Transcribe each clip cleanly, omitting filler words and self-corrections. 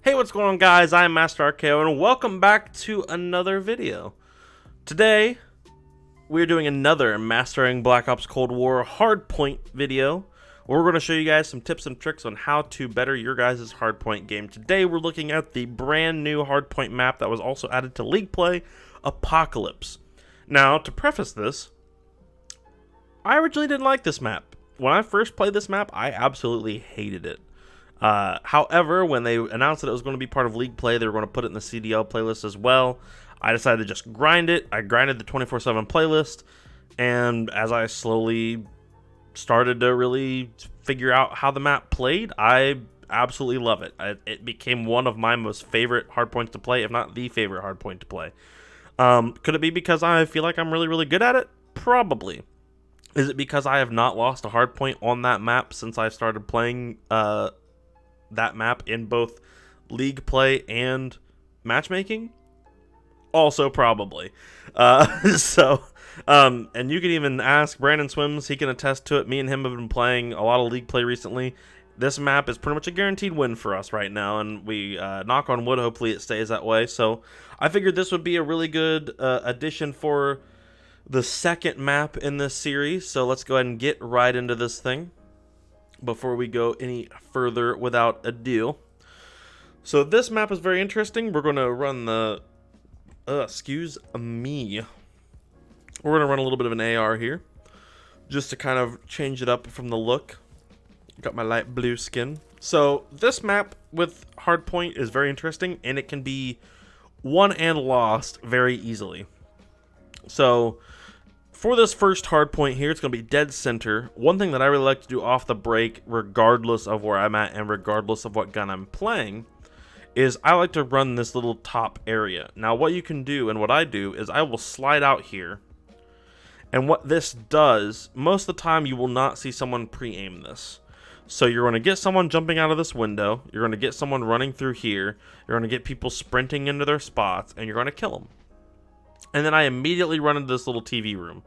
Hey, what's going on, guys? I'm Master RKO, and welcome back to another video. Today, we're doing another Mastering Black Ops Cold War Hardpoint video, where we're going to show you guys some tips and tricks on how to better your guys' Hardpoint game. Today, we're looking at the brand new Hardpoint map that was also added to League Play, Apocalypse. Now, to preface this, I originally didn't like this map. When I first played this map, I absolutely hated it. However, when they announced that it was going to be part of League Play, they were going to put it in the CDL playlist as well. I decided to just grind it. I grinded the 24/7 playlist, and as I slowly started to really figure out how the map played, I absolutely love it. It became one of my most favorite hardpoints to play, if not the favorite hardpoint to play. Could it be because I feel like I'm really, really good at it? Probably. Is it because I have not lost a hardpoint on that map since I started playing that map in both League Play and matchmaking? Also probably. And you can even ask Brandon Swims, he can attest to it. Me and him have been playing a lot of League Play recently. This map is pretty much a guaranteed win for us right now, and we knock on wood, hopefully it stays that way. So I figured this would be a really good addition for the second map in this series. So let's go ahead and get right into this thing before we go any further without ado. So this map is very interesting. We're going to run the excuse me, we're going to run a little bit of an AR here just to kind of change it up from the look. Got my light blue skin. So this map with Hardpoint is very interesting, and it can be won and lost very easily. So for this first hardpoint here, it's going to be dead center. One thing that I really like to do off the break, regardless of where I'm at and regardless of what gun I'm playing, is I like to run this little top area. Now what you can do, and what I do, is I will slide out here. And what this does, most of the time you will not see someone pre-aim this. So you're going to get someone jumping out of this window, you're going to get someone running through here, you're going to get people sprinting into their spots, and you're going to kill them. And then I immediately run into this little TV room,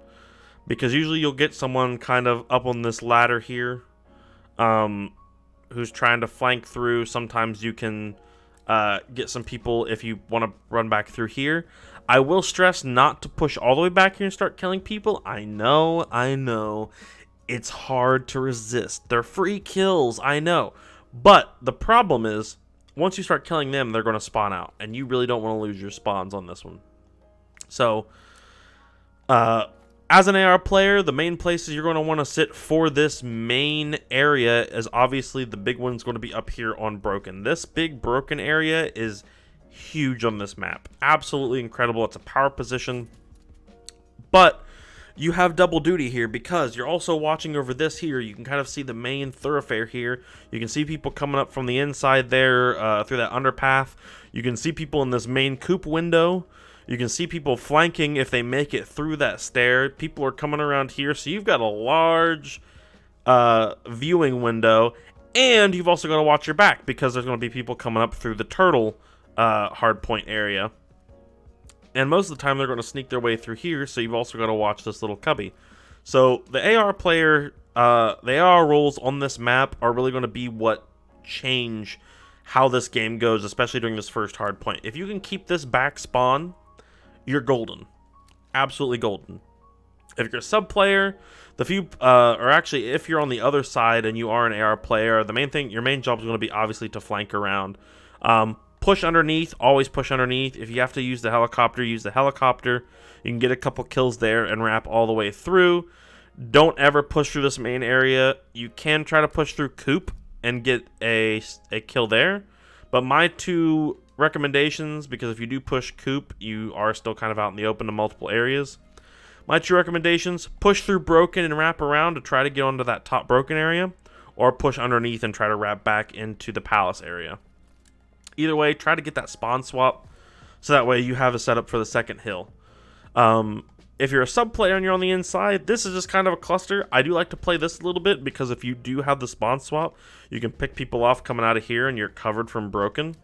because usually you'll get someone kind of up on this ladder here who's trying to flank through. Sometimes you can get some people if you want to run back through here. I will stress not to push all the way back here and start killing people. I know. It's hard to resist. They're free kills, I know. But the problem is, once you start killing them, they're going to spawn out. And you really don't want to lose your spawns on this one. So, as an AR player, the main places you're going to want to sit for this main area is obviously the big one's going to be up here on Broken. This big Broken area is huge on this map. Absolutely incredible. It's a power position. But you have double duty here because you're also watching over this here. You can kind of see the main thoroughfare here. You can see people coming up from the inside there through that underpath. You can see people in this main coop window. You can see people flanking if they make it through that stair. People are coming around here, so you've got a large viewing window, and you've also got to watch your back because there's going to be people coming up through the turtle hardpoint area. And most of the time they're going to sneak their way through here, so you've also got to watch this little cubby. So the AR player, the AR roles on this map are really going to be what change how this game goes, especially during this first hardpoint. If you can keep this back spawn, you're golden. Absolutely golden. If you're a sub player, or actually if you're on the other side and you are an AR player, your main job is going to be obviously to flank around. Push underneath, always push underneath. If you have to use the helicopter, use the helicopter. You can get a couple kills there and wrap all the way through. Don't ever push through this main area. You can try to push through Coop and get a kill there. But my two recommendations, because if you do push Coop, you are still kind of out in the open to multiple areas. My two recommendations: push through Broken and wrap around to try to get onto that top Broken area, or push underneath and try to wrap back into the Palace area. Either way, try to get that spawn swap, so that way you have a setup for the second hill. If you're a sub player and you're on the inside, this is just kind of a cluster. I do like to play this a little bit, because if you do have the spawn swap, you can pick people off coming out of here and you're covered from Broken.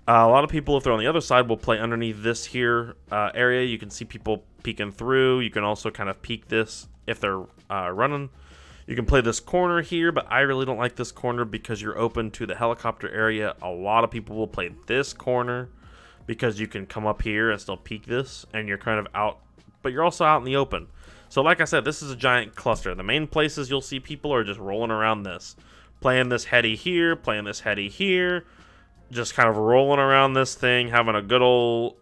A lot of people, if they're on the other side, will play underneath this here area. You can see people peeking through. You can also kind of peek this if they're running. You can play this corner here, but I really don't like this corner because you're open to the helicopter area. A lot of people will play this corner because you can come up here and still peek this, and you're kind of out, but you're also out in the open. So like I said, this is a giant cluster. The main places you'll see people are just rolling around this. Playing this heady here, playing this heady here, just kind of rolling around this thing, having a good old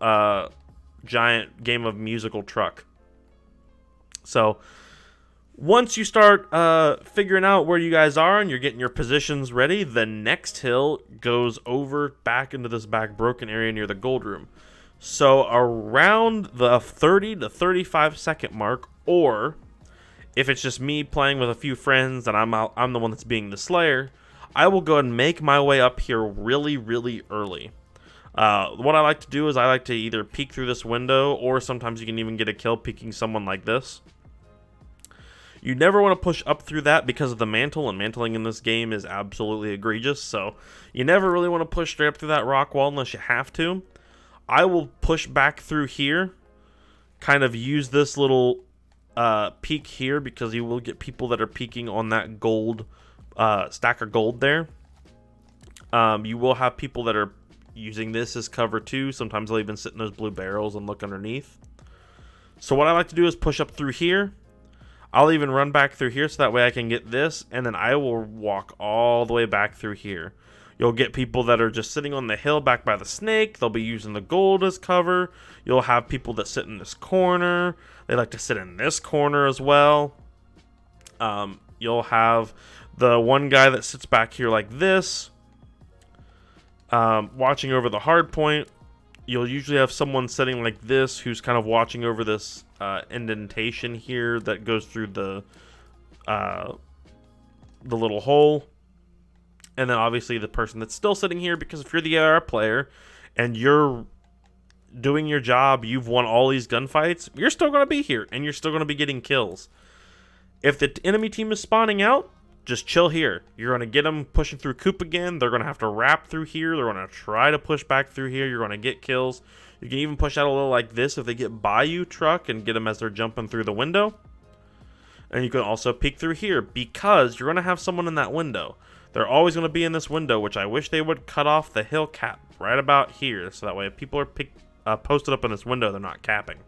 giant game of musical truck. So once you start figuring out where you guys are and you're getting your positions ready, the next hill goes over back into this back broken area near the gold room. So around the 30 to 35 second mark, or if it's just me playing with a few friends and I'm the one that's being the slayer, I will go and make my way up here really, really early. What I like to do is I like to either peek through this window, or sometimes you can even get a kill peeking someone like this. You never want to push up through that because of the mantle, and mantling in this game is absolutely egregious, so you never really want to push straight up through that rock wall unless you have to. I will push back through here, kind of use this little peek here, because you will get people that are peeking on that gold stack of gold there. You will have people that are using this as cover too. Sometimes they'll even sit in those blue barrels and look underneath. So what I like to do is push up through here. I'll even run back through here so that way I can get this, and then I will walk all the way back through here. You'll get people that are just sitting on the hill back by the snake. They'll be using the gold as cover. You'll have people that sit in this corner. They like to sit in this corner as well. You'll have the one guy that sits back here like this, watching over the hard point. You'll usually have someone sitting like this who's kind of watching over this indentation here that goes through the little hole. And then obviously the person that's still sitting here, because if you're the AR player and you're doing your job, you've won all these gunfights, you're still going to be here and you're still going to be getting kills. If the enemy team is spawning out, just chill here. You're going to get them pushing through Coop again. They're going to have to wrap through here. They're going to try to push back through here. You're going to get kills. You can even push out a little like this if they get by you truck and get them as they're jumping through the window. And you can also peek through here because you're going to have someone in that window. They're always going to be in this window, which I wish they would cut off the hill cap right about here. So that way if people are posted up in this window, they're not capping.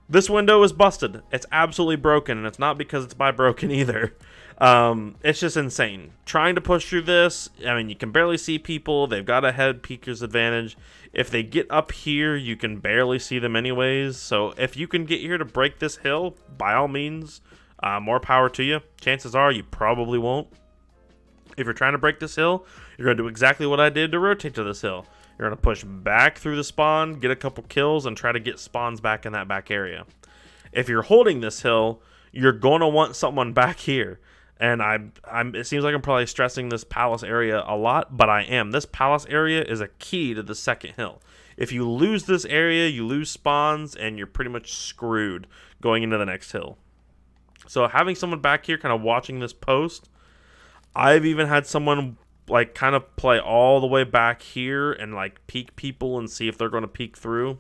This window is busted. It's absolutely broken, and it's not because it's by broken either. It's just insane. Trying to push through this, I mean, you can barely see people. They've got a head peeker's advantage. If they get up here, you can barely see them anyways. So if you can get here to break this hill, by all means, more power to you. Chances are you probably won't. If you're trying to break this hill, you're going to do exactly what I did to rotate to this hill. You're going to push back through the spawn, get a couple kills, and try to get spawns back in that back area. If you're holding this hill, you're going to want someone back here. And it seems like I'm probably stressing this palace area a lot, but I am. This palace area is a key to the second hill. If you lose this area, you lose spawns, and you're pretty much screwed going into the next hill. So having someone back here kind of watching this post, I've even had someone like kind of play all the way back here and like peek people and see if they're going to peek through.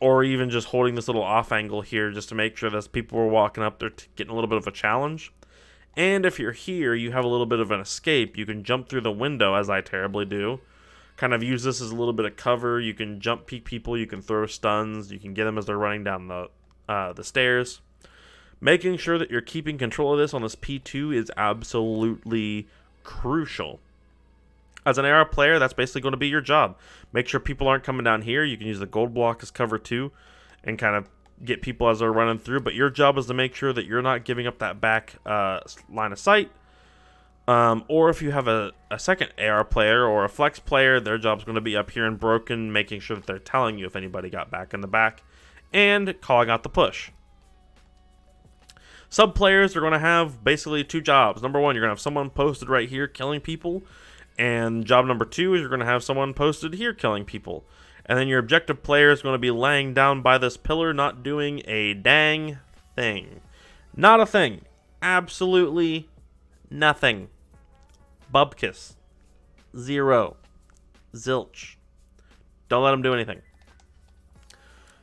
Or even just holding this little off angle here just to make sure that people are walking up there getting a little bit of a challenge. And if you're here, you have a little bit of an escape. You can jump through the window, as I terribly do. Kind of use this as a little bit of cover. You can jump peek people. You can throw stuns. You can get them as they're running down the stairs. Making sure that you're keeping control of this on this P2 is absolutely crucial. As an AR player, that's basically going to be your job. Make sure people aren't coming down here. You can use the gold block as cover too and kind of get people as they're running through. But your job is to make sure that you're not giving up that back line of sight. Or if you have a second AR player or a flex player, their job's going to be up here and broken, making sure that they're telling you if anybody got back in the back and calling out the push. Sub players are going to have basically two jobs. Number one, you're going to have someone posted right here killing people. And job number two is you're going to have someone posted here killing people. And then your objective player is going to be laying down by this pillar, not doing a dang thing. Not a thing. Absolutely nothing. Bubkiss. Zero. Zilch. Don't let them do anything.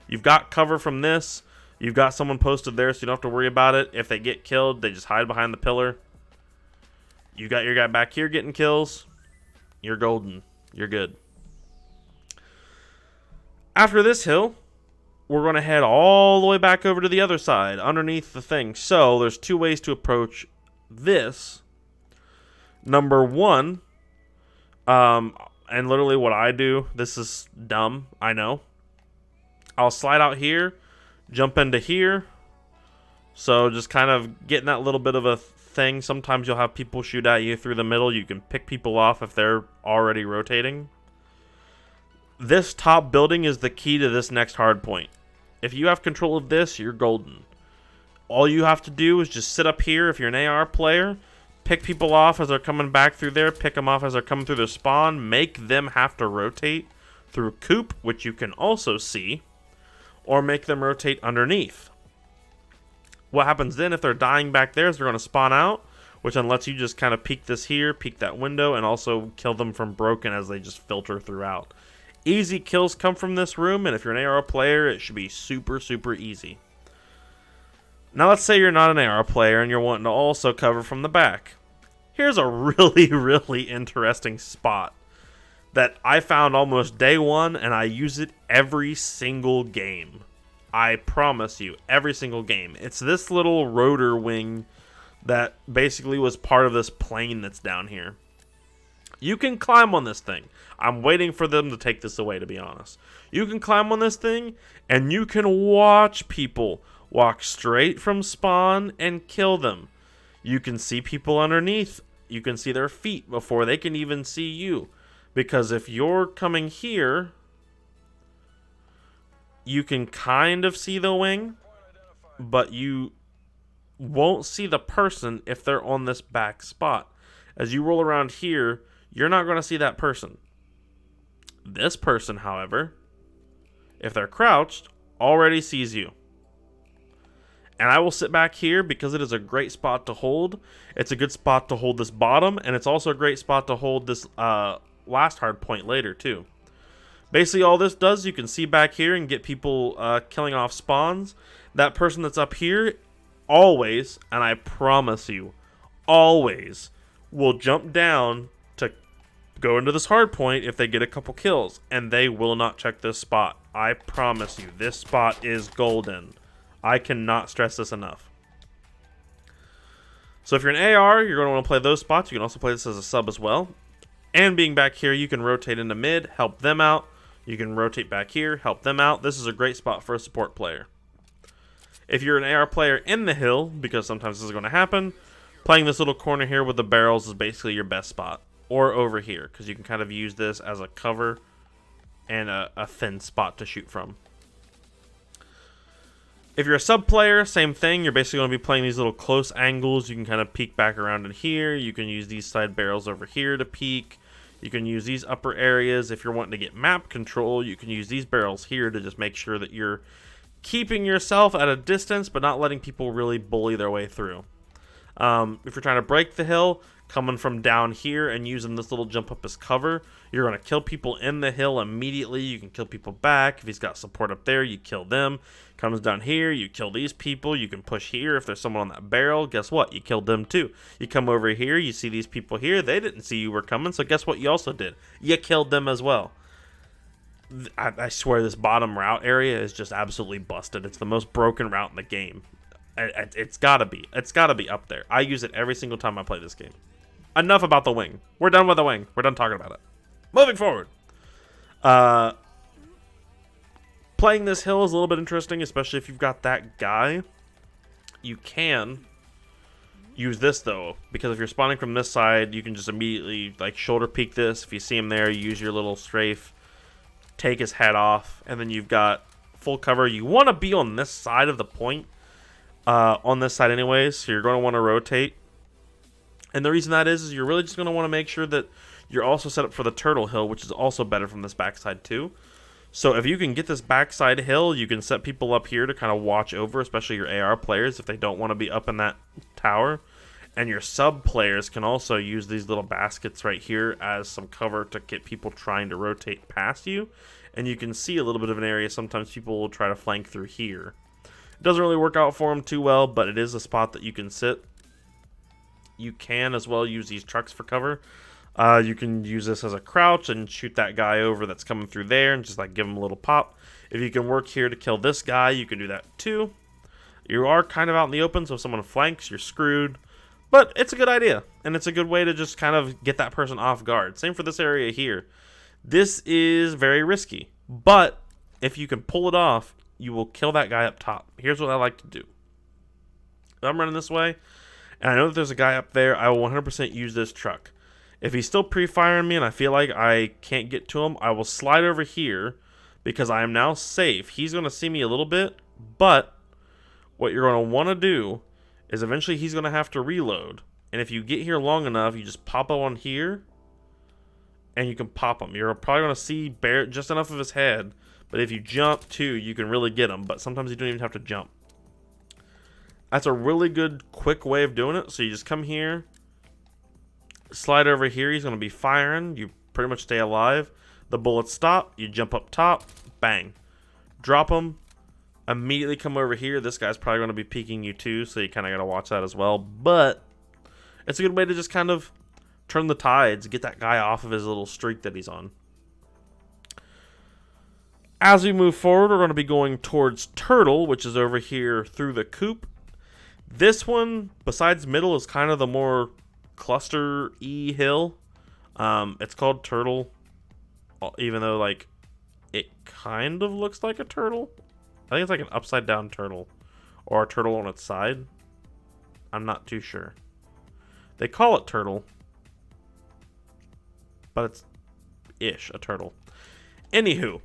You've got cover from this. You've got someone posted there, so you don't have to worry about it. If they get killed, they just hide behind the pillar. You got your guy back here getting kills. You're golden. You're good. After this hill, we're going to head all the way back over to the other side, underneath the thing. So there's two ways to approach this. Number one, and literally what I do, this is dumb, I know. I'll slide out here, jump into here. So just kind of getting that little bit of a thing. Sometimes you'll have people shoot at you through the middle. You can pick people off if they're already rotating. This top building is the key to this next hard point. If you have control of this, you're golden. All you have to do is just sit up here if you're an AR player, pick people off as they're coming back through there, pick them off as they're coming through their spawn, make them have to rotate through coop, which you can also see, or make them rotate underneath. What happens then if they're dying back there is they're going to spawn out, which then lets you just kind of peek this here, peek that window, and also kill them from broken as they just filter throughout. Easy kills come from this room, and if you're an AR player, it should be super, super easy. Now let's say you're not an AR player and you're wanting to also cover from the back. Here's a really, really interesting spot that I found almost day one, and I use it every single game. I promise you, every single game. It's this little rotor wing that basically was part of this plane that's down here. You can climb on this thing. I'm waiting for them to take this away, to be honest. You can climb on this thing, and you can watch people walk straight from spawn and kill them. You can see people underneath. You can see their feet before they can even see you. Because if you're coming here, you can kind of see the wing, but you won't see the person if they're on this back spot. As you roll around here, you're not going to see that person. This person, however, if they're crouched, already sees you. And I will sit back here because it is a great spot to hold. It's a good spot to hold this bottom, and it's also a great spot to hold this last hard point later too. Basically all this does, you can see back here and get people killing off spawns. That person that's up here always, and I promise you, always will jump down to go into this hard point if they get a couple kills, and they will not check this spot. I promise you, this spot is golden. I cannot stress this enough. So if you're an AR, you're going to want to play those spots. You can also play this as a sub as well. And being back here, you can rotate into mid, help them out. You can rotate back here, help them out. This is a great spot for a support player. If you're an AR player in the hill, because sometimes this is going to happen, playing this little corner here with the barrels is basically your best spot. Or over here, because you can kind of use this as a cover and a thin spot to shoot from. If you're a sub player, same thing. You're basically going to be playing these little close angles. You can kind of peek back around in here. You can use these side barrels over here to peek. You can use these upper areas. If you're wanting to get map control, you can use these barrels here to just make sure that you're keeping yourself at a distance, but not letting people really bully their way through. If you're trying to break the hill, coming from down here and using this little jump up as cover, you're going to kill people in the hill immediately. You can kill people back. If he's got support up there, you kill them. Comes down here, you kill these people. You can push here. If there's someone on that barrel, guess what? You killed them too. You come over here, you see these people here. They didn't see you were coming, so guess what you also did? You killed them as well. I swear this bottom route area is just absolutely busted. It's the most broken route in the game. It's gotta be. It's gotta be up there. I use it every single time I play this game. Enough about the wing. We're done with the wing. We're done talking about it. Moving forward. Playing this hill is a little bit interesting, especially if you've got that guy. You can use this, though, because if you're spawning from this side, you can just immediately like shoulder peek this. If you see him there, you use your little strafe, take his head off, and then you've got full cover. You want to be on this side of the point, on this side anyways, so you're going to want to rotate. And the reason that is you're really just going to want to make sure that you're also set up for the turtle hill, which is also better from this backside too. So if you can get this backside hill, you can set people up here to kind of watch over, especially your AR players if they don't want to be up in that tower. And your sub players can also use these little baskets right here as some cover to get people trying to rotate past you. And you can see a little bit of an area. Sometimes people will try to flank through here. It doesn't really work out for him too well, but it is a spot that you can sit. You can as well use these trucks for cover. You can use this as a crouch and shoot that guy over that's coming through there and just like give him a little pop. If you can work here to kill this guy, you can do that too. You are kind of out in the open, so if someone flanks, you're screwed. But it's a good idea, and it's a good way to just kind of get that person off guard. Same for this area here. This is very risky, but if you can pull it off, you will kill that guy up top. Here's what I like to do. If I'm running this way, and I know that there's a guy up there, I will 100% use this truck. If he's still pre-firing me and I feel like I can't get to him, I will slide over here because I am now safe. He's going to see me a little bit, but what you're going to want to do is eventually he's going to have to reload. And if you get here long enough, you just pop up on here and you can pop him. You're probably going to see just enough of his head, but if you jump too, you can really get him. But sometimes you don't even have to jump. That's a really good, quick way of doing it. So you just come here, slide over here. He's going to be firing. You pretty much stay alive. The bullets stop. You jump up top. Bang. Drop him. Immediately come over here. This guy's probably going to be peeking you too, so you kind of got to watch that as well. But it's a good way to just kind of turn the tides, get that guy off of his little streak that he's on. As we move forward, we're going to be going towards Turtle, which is over here through the coop. This one, besides middle, is kind of the more cluster-y hill. It's called Turtle, even though like it kind of looks like a turtle. I think it's like an upside down turtle or a turtle on its side. I'm not too sure. They call it turtle, but it's ish a turtle. Anywho,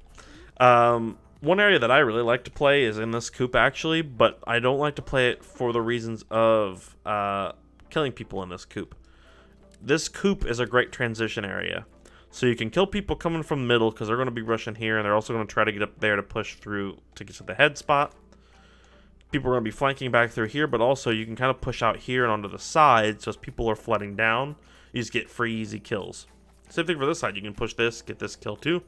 one area that I really like to play is in this coop actually, but I don't like to play it for the reasons of killing people in this coop. This coop is a great transition area. So you can kill people coming from the middle because they're going to be rushing here, and they're also going to try to get up there to push through to get to the head spot. People are going to be flanking back through here, but also you can kind of push out here and onto the side, so as people are flooding down, you just get free, easy kills. Same thing for this side. You can push this, get this kill too.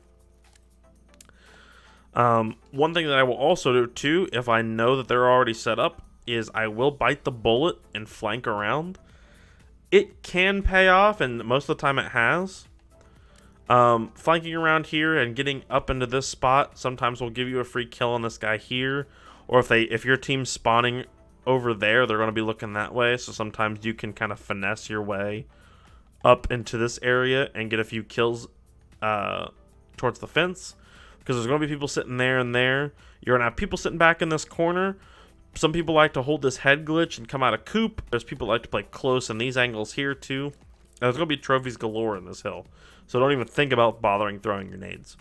One thing that I will also do too, if I know that they're already set up, is I will bite the bullet and flank around. It can pay off, and most of the time it has. Flanking around here and getting up into this spot sometimes will give you a free kill on this guy here, or if your team's spawning over there, they're going to be looking that way, so sometimes you can kind of finesse your way up into this area and get a few kills towards the fence, because there's going to be people sitting there and there. You're going to have people sitting back in this corner. Some people like to hold this head glitch and come out of coop. There's people that like to play close in these angles here too. There's going to be trophies galore in this hill, so don't even think about bothering throwing grenades.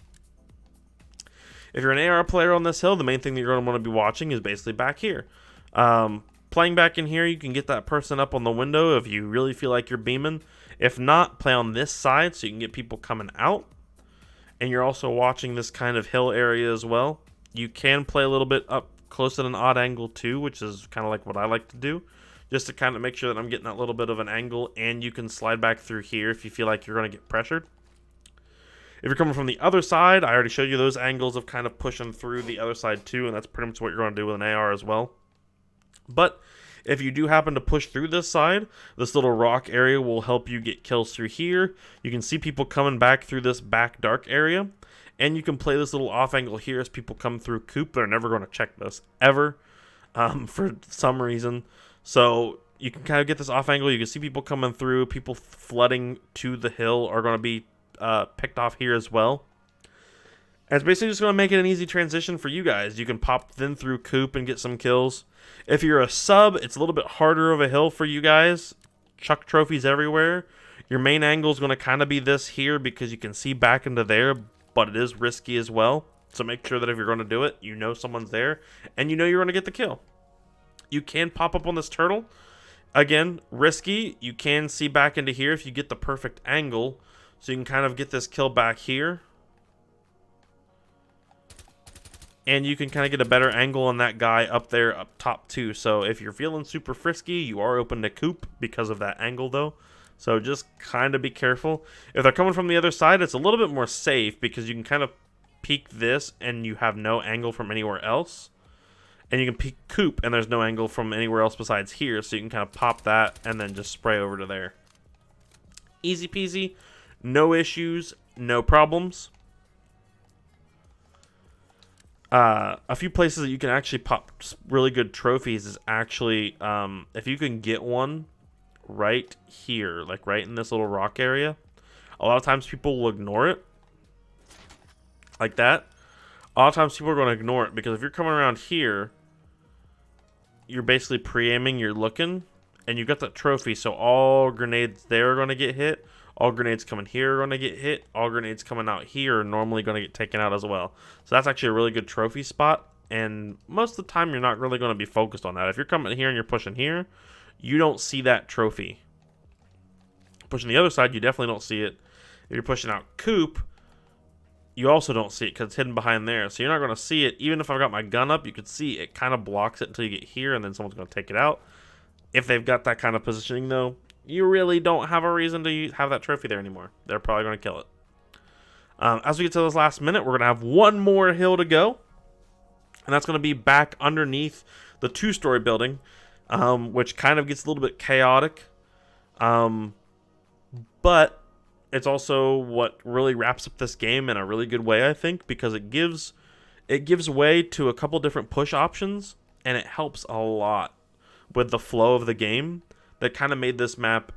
If you're an AR player on this hill, the main thing that you're going to want to be watching is basically back here. Playing back in here, you can get that person up on the window if you really feel like you're beaming. If not, play on this side so you can get people coming out. And you're also watching this kind of hill area as well. You can play a little bit up close at an odd angle too, which is kind of like what I like to do, just to kind of make sure that I'm getting that little bit of an angle, and you can slide back through here if you feel like you're going to get pressured. If you're coming from the other side, I already showed you those angles of kind of pushing through the other side too, and that's pretty much what you're going to do with an AR as well. But if you do happen to push through this side, this little rock area will help you get kills through here. You can see people coming back through this back dark area, and you can play this little off angle here as people come through coop. They're never going to check this, ever, for some reason. So you can kind of get this off angle. You can see people coming through. People flooding to the hill are going to be picked off here as well. And it's basically just going to make it an easy transition for you guys. You can pop then through coop and get some kills. If you're a sub, it's a little bit harder of a hill for you guys. Chuck trophies everywhere. Your main angle is going to kind of be this here because you can see back into there, but it is risky as well. So make sure that if you're going to do it, you know someone's there, and you know you're going to get the kill. You can pop up on this turtle. Again, risky. You can see back into here if you get the perfect angle. So you can kind of get this kill back here. And you can kind of get a better angle on that guy up there up top too. So if you're feeling super frisky, you are open to coop because of that angle though. So just kind of be careful. If they're coming from the other side, it's a little bit more safe because you can kind of peek this and you have no angle from anywhere else. And you can peek Coop, and there's no angle from anywhere else besides here, so you can kind of pop that and then just spray over to there. Easy peasy, no issues, no problems. A few places that you can actually pop really good trophies is actually, if you can get one right here, like right in this little rock area. A lot of times people will ignore it, like that. A lot of times people are going to ignore it, because if you're coming around here, you're basically pre-aiming, you're looking, and you got that trophy, so all grenades there are going to get hit. All grenades coming here are going to get hit. All grenades coming out here are normally going to get taken out as well. So that's actually a really good trophy spot, and most of the time you're not really going to be focused on that. If you're coming here and you're pushing here, you don't see that trophy. Pushing the other side, you definitely don't see it. If you're pushing out Coop, you also don't see it because it's hidden behind there. So you're not going to see it. Even if I've got my gun up, you could see it kind of blocks it until you get here, and then someone's going to take it out. If they've got that kind of positioning, though, you really don't have a reason to have that trophy there anymore. They're probably going to kill it. As we get to this last minute, we're going to have one more hill to go. And that's going to be back underneath the 2-story building, which kind of gets a little bit chaotic. But it's also what really wraps up this game in a really good way, I think, because it gives way to a couple different push options, and it helps a lot with the flow of the game. That kind of made this map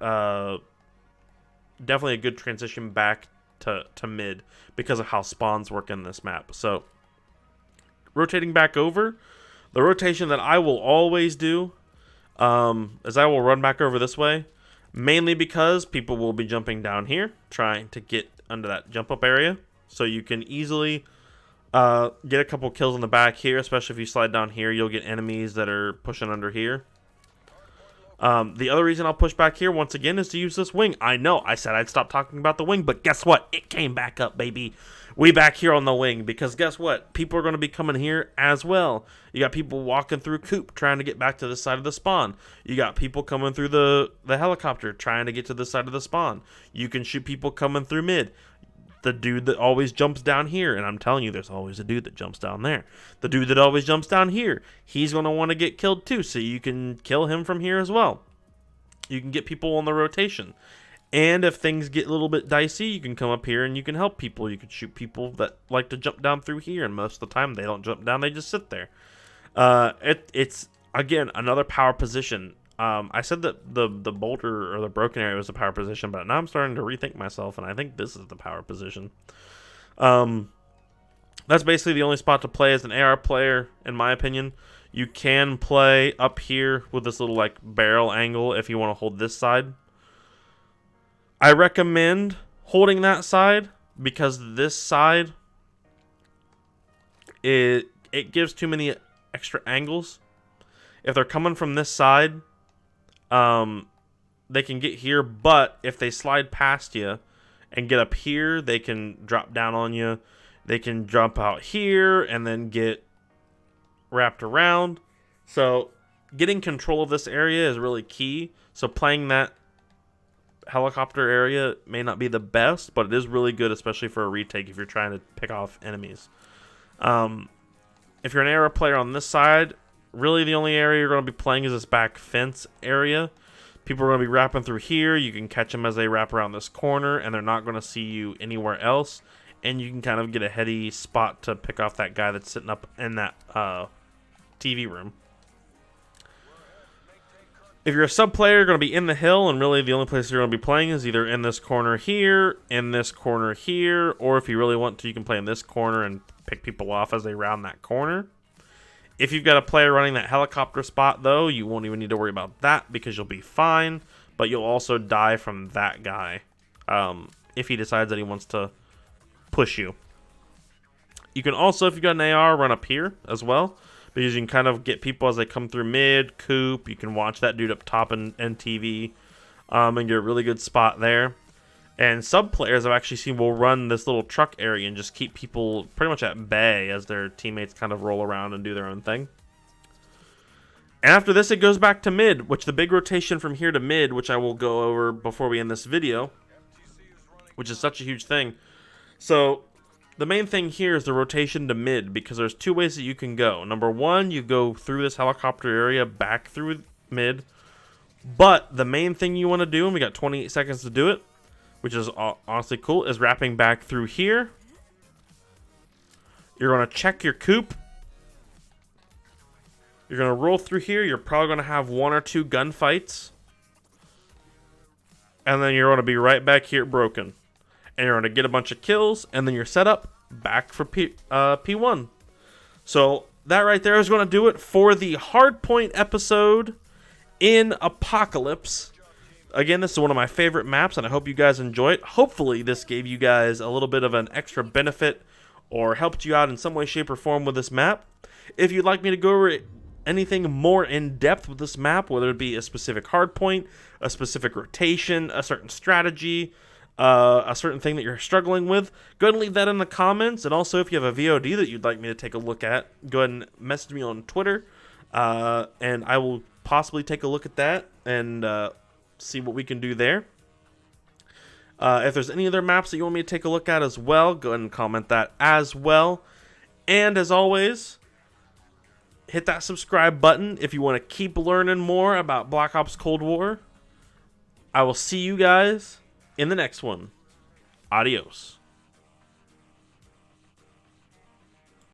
definitely a good transition back to mid because of how spawns work in this map. So rotating back over, the rotation that I will always do is I will run back over this way, mainly because people will be jumping down here trying to get under that jump up area. So you can easily get a couple kills in the back here, especially if you slide down here, you'll get enemies that are pushing under here. The other reason I'll push back here once again is to use this wing. I know I said I'd stop talking about the wing, but guess what? It came back up, baby. We back here on the wing, because guess what? People are going to be coming here as well. You got people walking through Coop trying to get back to this side of the spawn. You got people coming through the helicopter trying to get to this side of the spawn. You can shoot people coming through mid. The dude that always jumps down here, and I'm telling you, there's always a dude that jumps down there. The dude that always jumps down here, he's going to want to get killed too, so you can kill him from here as well. You can get people on the rotation. And if things get a little bit dicey, you can come up here and you can help people. You can shoot people that like to jump down through here, and most of the time they don't jump down, they just sit there. It's, again, another power position. I said that the boulder or the broken area was a power position, but now I'm starting to rethink myself, and I think this is the power position. That's basically the only spot to play as an AR player, in my opinion. You can play up here with this little like barrel angle if you want to hold this side. I recommend holding that side because this side, it gives too many extra angles. If they're coming from this side, they can get here, but if they slide past you and get up here, they can drop down on you. They can jump out here and then get wrapped around. So getting control of this area is really key. So playing that helicopter area may not be the best, but it is really good, especially for a retake if you're trying to pick off enemies. If you're an AR player on this side, really the only area you're going to be playing is this back fence area. People are going to be wrapping through here. You can catch them as they wrap around this corner, and they're not going to see you anywhere else. And you can kind of get a heady spot to pick off that guy that's sitting up in that TV room. If you're a sub player, you're going to be in the hill, and really the only place you're going to be playing is either in this corner here, in this corner here, or if you really want to, you can play in this corner and pick people off as they round that corner. If you've got a player running that helicopter spot, though, you won't even need to worry about that because you'll be fine, but you'll also die from that guy if he decides that he wants to push you. You can also, if you've got an AR, run up here as well, because you can kind of get people as they come through mid, Coop. You can watch that dude up top and TV and get a really good spot there. And sub players I've actually seen will run this little truck area and just keep people pretty much at bay as their teammates kind of roll around and do their own thing. And after this, it goes back to mid, which the big rotation from here to mid, which I will go over before we end this video, which is such a huge thing. So the main thing here is the rotation to mid, because there's two ways that you can go. Number one, you go through this helicopter area back through mid. But the main thing you want to do, and we got 28 seconds to do it, which is honestly cool, is wrapping back through here. You're going to check your coop. You're going to roll through here. You're probably going to have 1 or 2 gunfights. And then you're going to be right back here broken. And you're going to get a bunch of kills, and then you're set up back for P1. So that right there is going to do it for the Hardpoint episode in Apocalypse. Again, this is one of my favorite maps, and I hope you guys enjoy it. Hopefully this gave you guys a little bit of an extra benefit or helped you out in some way, shape, or form with this map. If you'd like me to go over anything more in depth with this map, whether it be a specific hardpoint, a specific rotation, a certain strategy, a certain thing that you're struggling with, go ahead and leave that in the comments. And also, if you have a VOD that you'd like me to take a look at, go ahead and message me on Twitter, and I will possibly take a look at that and see what we can do there. If there's any other maps that you want me to take a look at as well, go ahead and comment that as well. And as always, hit that subscribe button if you want to keep learning more about Black Ops Cold War. I will see you guys in the next one. Adios.